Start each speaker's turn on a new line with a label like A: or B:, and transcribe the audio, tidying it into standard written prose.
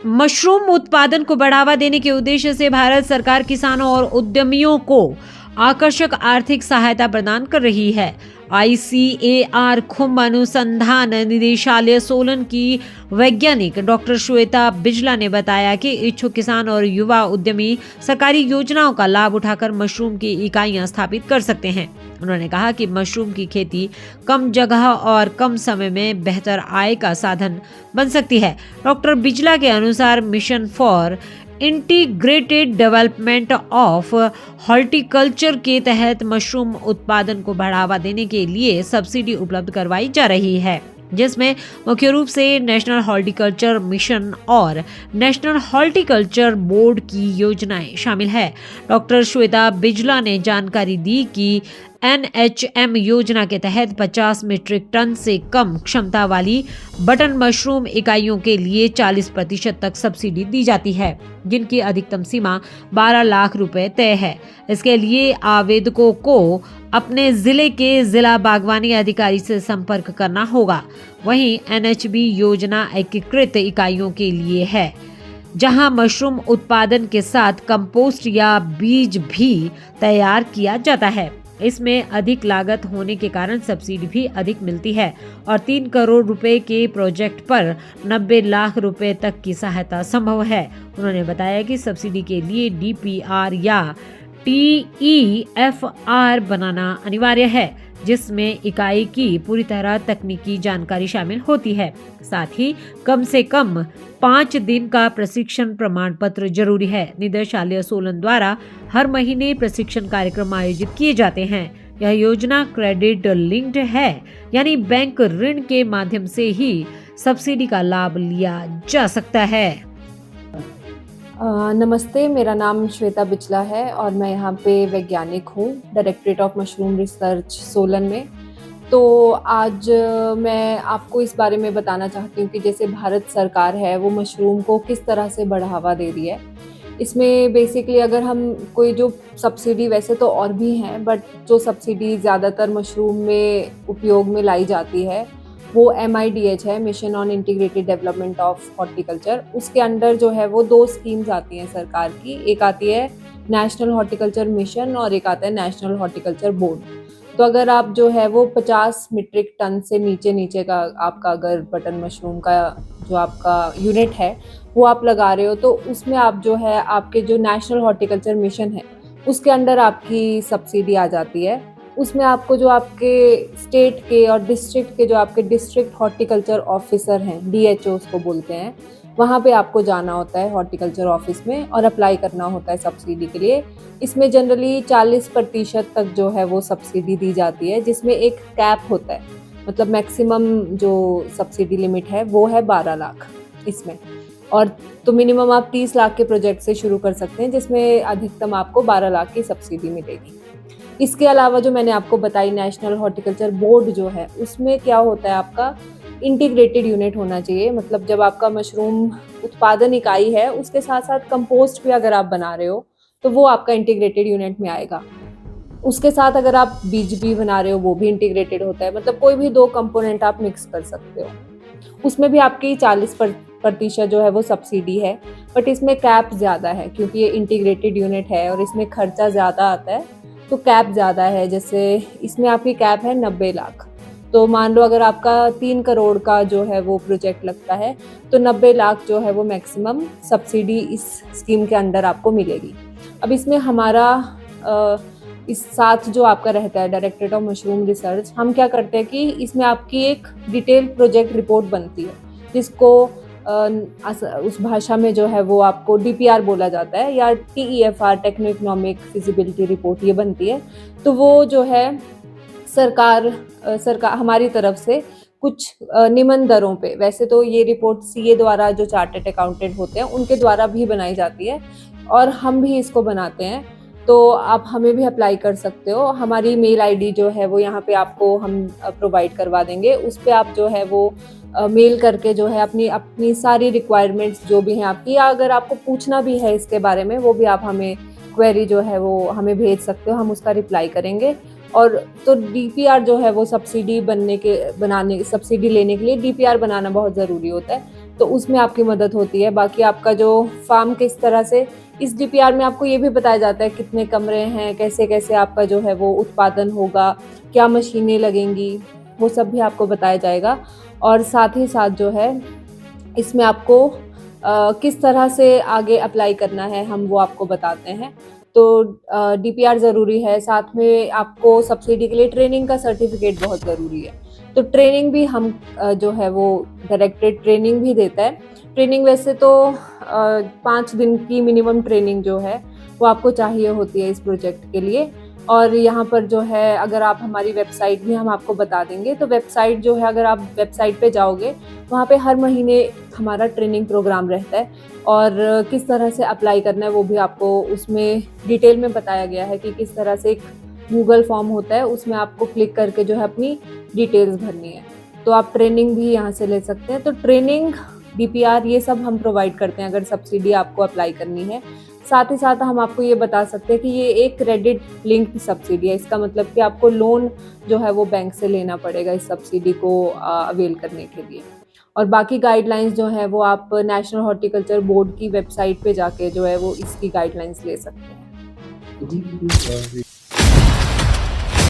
A: Mushroom उत्पादन को बढ़ावा देने के उद्देश्य से भारत सरकार किसानों और उद्यमियों को आकर्षक आर्थिक सहायता प्रदान कर रही है। ICAR खुम्ब अनुसंधान निदेशालय सोलन की वैज्ञानिक डॉक्टर श्वेता बिजला ने बताया कि इच्छुक किसान और युवा उद्यमी सरकारी योजनाओं का लाभ उठाकर मशरूम की इकाइयां स्थापित कर सकते हैं। उन्होंने कहा कि मशरूम की खेती कम जगह और कम समय में बेहतर आय का साधन बन सकती है। डॉक्टर बिजला के अनुसार mission for integrated development of horticulture के तहत मशरूम उत्पादन को बढ़ावा देने के लिए सब्सिडी उपलब्ध करवाई जा रही है, जिसमें मुख्य रूप से नेशनल हॉर्टिकल्चर मिशन और नेशनल हॉर्टिकल्चर बोर्ड की योजनाएं शामिल है। डॉक्टर श्वेता बिजला ने जानकारी दी कि NHM योजना के तहत 50 मीट्रिक टन से कम क्षमता वाली बटन मशरूम इकाइयों के लिए 40% तक सब्सिडी दी जाती है, जिनकी अधिकतम सीमा 12 लाख रुपए तय है। इसके लिए आवेदकों को अपने जिले के जिला बागवानी अधिकारी से संपर्क करना होगा। वहीं NHB योजना एकीकृत इकाइयों के लिए है, जहां मशरूम उत्पादन के साथ कंपोस्ट या बीज भी तैयार किया जाता है। इसमें अधिक लागत होने के कारण सब्सिडी भी अधिक मिलती है और 3 करोड़ रुपए के प्रोजेक्ट पर 90 लाख रुपए तक की सहायता संभव है। उन्होंने बताया कि सब्सिडी के लिए DPR या TEFR बनाना अनिवार्य है, जिसमें इकाई की पूरी तरह तकनीकी जानकारी शामिल होती है। साथ ही कम से कम 5 दिन का प्रशिक्षण प्रमाण पत्र जरूरी है। निदेशालय सोलन द्वारा हर महीने प्रशिक्षण कार्यक्रम आयोजित किए जाते हैं। यह योजना क्रेडिट लिंक्ड है, यानी बैंक ऋण के माध्यम से ही सब्सिडी का लाभ लिया जा सकता है।
B: नमस्ते, मेरा नाम श्वेता बिचला है और मैं यहाँ पे वैज्ञानिक हूँ directorate of mushroom research Solan में। तो आज मैं आपको इस बारे में बताना चाहती हूँ कि जैसे भारत सरकार है वो मशरूम को किस तरह से बढ़ावा दे रही है। इसमें बेसिकली अगर हम कोई जो सब्सिडी, वैसे तो और भी हैं, बट जो सब्सिडी ज़्यादातर मशरूम में उपयोग में लाई जाती है वो MIDH है, mission on integrated development of horticulture. उसके अंडर जो है वो 2 स्कीम्स आती हैं सरकार की। एक आती है नेशनल हॉर्टिकल्चर मिशन और एक आता है नेशनल हॉर्टिकल्चर बोर्ड। तो अगर आप जो है वो 50 मीट्रिक टन से नीचे का आपका अगर बटन मशरूम का जो आपका यूनिट है वो आप लगा रहे हो, तो उसमें आप जो है आपके जो नेशनल हॉर्टिकल्चर मिशन है उसके अंडर आपकी सब्सिडी आ जाती है। उसमें आपको जो आपके स्टेट के और डिस्ट्रिक्ट के जो आपके डिस्ट्रिक्ट हॉर्टिकल्चर ऑफिसर हैं, DHOs को बोलते हैं, वहाँ पे आपको जाना होता है हॉर्टिकल्चर ऑफिस में और अप्लाई करना होता है सब्सिडी के लिए। इसमें जनरली 40% तक जो है वो सब्सिडी दी जाती है, जिसमें एक कैप होता है, मतलब मैक्सिमम जो सब्सिडी लिमिट है वो है 12 लाख इसमें। और तो मिनिमम आप 30 लाख के प्रोजेक्ट से शुरू कर सकते हैं, जिसमें अधिकतम आपको 12 लाख की सब्सिडी मिलेगी। इसके अलावा जो मैंने आपको बताई नेशनल हॉर्टिकल्चर बोर्ड जो है, उसमें क्या होता है, आपका इंटीग्रेटेड यूनिट होना चाहिए। मतलब जब आपका मशरूम उत्पादन इकाई है उसके साथ साथ कंपोस्ट भी अगर आप बना रहे हो तो वो आपका इंटीग्रेटेड यूनिट में आएगा। उसके साथ अगर आप बीज भी बना रहे हो वो भी इंटीग्रेटेड होता है। मतलब कोई भी 2 कंपोनेंट आप मिक्स कर सकते हो। उसमें भी आपकी 40% जो है वो सब्सिडी है, बट इसमें कैप ज़्यादा है क्योंकि ये इंटीग्रेटेड यूनिट है और इसमें खर्चा ज़्यादा आता है, तो कैप ज़्यादा है। जैसे इसमें आपकी कैप है 90 लाख। तो मान लो अगर आपका 3 करोड़ का जो है वो प्रोजेक्ट लगता है तो 90 लाख जो है वो मैक्सिमम सब्सिडी इस स्कीम के अंडर आपको मिलेगी। अब इसमें हमारा इस साथ जो आपका रहता है डायरेक्टरेट ऑफ मशरूम रिसर्च, हम क्या करते हैं कि इसमें आपकी एक डिटेल प्रोजेक्ट रिपोर्ट बनती है, जिसको उस भाषा में जो है वो आपको DPR बोला जाता है या TEFR techno economic feasibility report, ये बनती है। तो वो जो है सरकार हमारी तरफ से कुछ निम्न दरों पे, वैसे तो ये रिपोर्ट CA द्वारा जो चार्टर्ड अकाउंटेंट होते हैं उनके द्वारा भी बनाई जाती है और हम भी इसको बनाते हैं। तो आप हमें भी अप्लाई कर सकते हो। हमारी मेल ID जो है वो यहाँ पे आपको हम प्रोवाइड करवा देंगे। उस पर आप जो है वो मेल करके जो है अपनी सारी रिक्वायरमेंट्स जो भी हैं आपकी, या अगर आपको पूछना भी है इसके बारे में, वो भी आप हमें क्वेरी जो है वो हमें भेज सकते हो, हम उसका रिप्लाई करेंगे। और तो DPR जो है वो सब्सिडी लेने के लिए DPR बनाना बहुत ज़रूरी होता है। तो उसमें आपकी मदद होती है। बाकी आपका जो फार्म किस तरह से, इस डीपीआर में आपको ये भी बताया जाता है कितने कमरे हैं, कैसे-कैसे आपका जो है वो उत्पादन होगा, क्या मशीनें लगेंगी, वो सब भी आपको बताया जाएगा। और साथ ही साथ जो है इसमें आपको किस तरह से आगे अप्लाई करना है हम वो आपको बताते हैं। तो डीपीआर ज़रूरी है, साथ में आपको सब्सिडी के लिए ट्रेनिंग का सर्टिफिकेट बहुत ज़रूरी है। तो ट्रेनिंग भी हम जो है वो डायरेक्टेड ट्रेनिंग भी देता है। ट्रेनिंग वैसे तो 5 दिन की मिनिमम ट्रेनिंग जो है वो आपको चाहिए होती है इस प्रोजेक्ट के लिए। और यहाँ पर जो है अगर आप हमारी वेबसाइट भी हम आपको बता देंगे, तो वेबसाइट जो है अगर आप वेबसाइट पे जाओगे, वहाँ पे हर महीने हमारा ट्रेनिंग प्रोग्राम रहता है और किस तरह से अप्लाई करना है वो भी आपको उसमें डिटेल में बताया गया है कि किस तरह से एक गूगल फॉर्म होता है, उसमें आपको क्लिक करके जो है अपनी डिटेल्स भरनी है। तो आप ट्रेनिंग भी यहाँ से ले सकते हैं। तो ट्रेनिंग, डीपीआर ये सब हम प्रोवाइड करते हैं अगर सब्सिडी आपको अप्लाई करनी है। साथ ही साथ हम आपको ये बता सकते हैं कि ये एक क्रेडिट लिंक्ड सब्सिडी है। इसका मतलब कि आपको लोन जो है वो बैंक से लेना पड़ेगा इस सब्सिडी को अवेल करने के लिए। और बाकी गाइडलाइंस जो है वो आप नेशनल हॉर्टिकल्चर बोर्ड की वेबसाइट पे जाके जो है वो इसकी गाइडलाइंस ले सकते हैं।
C: जी,